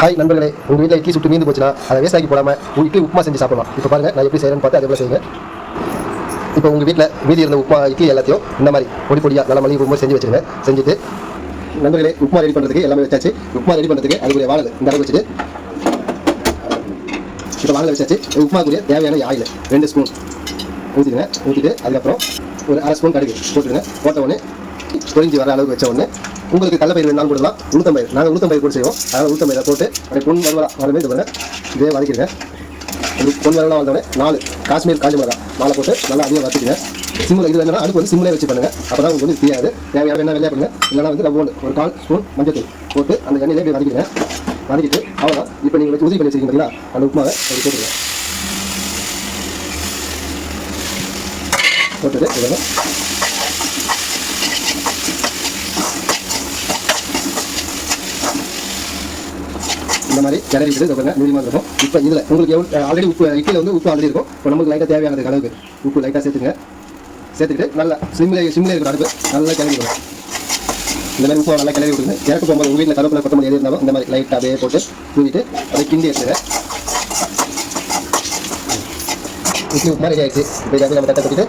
Hi நண்பர்களே, உங்கள் வீட்டில் இட்லி சுட்டு மீந்து போச்சுன்னா அதை வேஸ்டாக்கி போடாமல் இட்லி உப்புமா செஞ்சு சாப்பிடலாம். இப்போ பாருங்கள், நான் எப்படி செய்கிறேன்னு பார்த்து அதே போல் செய்யுங்க. இப்போ உங்கள் வீட்டில் மீதி இருந்த உப்புமா இட்லி எல்லாத்தையும் இந்த மாதிரி பொடியாக நல்ல மளிகை உப்புமா செஞ்சு வச்சுருங்க. செஞ்சுட்டு நண்பர்களே, உப்புமா ரெடி பண்ணுறதுக்கு எல்லாமே வச்சாச்சு. உப்புமா ரெடி பண்ணுறதுக்கு அதுக்குரிய வானல் இந்த அளவு வச்சுட்டு இப்போ வானல் வச்சாச்சு. உப்புமாக்குரிய தேவையான ஆயில் 2 ஸ்பூன் ஊற்றிடுங்க. ஊற்றிட்டு அதுக்கப்புறம் ஒரு அரை ஸ்பூன் கடுகு போட்டுடுங்க. போட்ட உடனே பொரிஞ்சு வர அளவுக்கு வச்ச உடனே உங்களுக்கு கடலைப்பயிர் வேணாலும் போடலாம். உளுத்தம்பயிர் நாங்கள் உளுத்தம்பயிர் போட்டு செய்வோம். அதனால் உளுத்தம்பயிரை போட்டு அப்படியே பொன் வரலாம் வரவே இது பண்ண இதே வதக்கிடுங்க. ஒரு பொன் வரலாம் வந்தோடனே 4 காஷ்மீர் காஞ்ச மிளகா 4 போட்டு நல்லா அதிகம் வதக்கிடுங்க. சிம்மில் இது வேணும்னா அடுப்பு வந்து சிம்மிலே வச்சு பண்ணுங்க. அப்போ தான் உங்களுக்கு வந்து தெரியாது. தேவையான வேணா வெள்ளையா பண்ணுங்க. இல்லைனா வந்து ரவ்வோண்டு ஒரு 1/4 ஸ்பூன் மஞ்சள் போட்டு அந்த எண்ணெயிலே இப்படி வதக்கிடுங்க. வதக்கிட்டு அவ்வளோதான். இப்போ நீங்கள் வச்சு உதவி பண்ணி வச்சிருக்கீங்க பார்த்தீங்களா, அந்த உப்புமாவை அப்படி போட்டுருங்க. போட்டுட்டு இதெல்லாம் இந்த மாதிரி கிளறிட்டு சொல்லுங்க. மீடியமாக இருக்கும். இப்போ இதில் உங்களுக்கு ஆல்ரெடி உப்பு இட்லியில் வந்து உப்பு ஆல்ரெடி இருக்கும். இப்போ நமக்கு லைட்டாக தேவையானது அளவுக்கு உப்பு லைட்டாக சேர்த்துக்கிட்டு நல்லா சிம்மில் இருக்கிற அடுப்பு நல்லா கிளறி விடுங்க. இந்த மாதிரி உப்பு நல்லா கிளறி விடுங்க. இறக்க போகும்போது உங்கள் வீட்டில் கருவேப்பிலை கொத்தமல்லி எது இருந்தாலும் இந்த மாதிரி லைட்டாக அப்படியே போட்டு தூவிட்டு அதை கிண்டி எடுத்துங்க. இட்லி உப்புமா ரெடி ஆகிடுச்சு. இப்போ இதை நம்ம தட்டை கொட்டிட்டு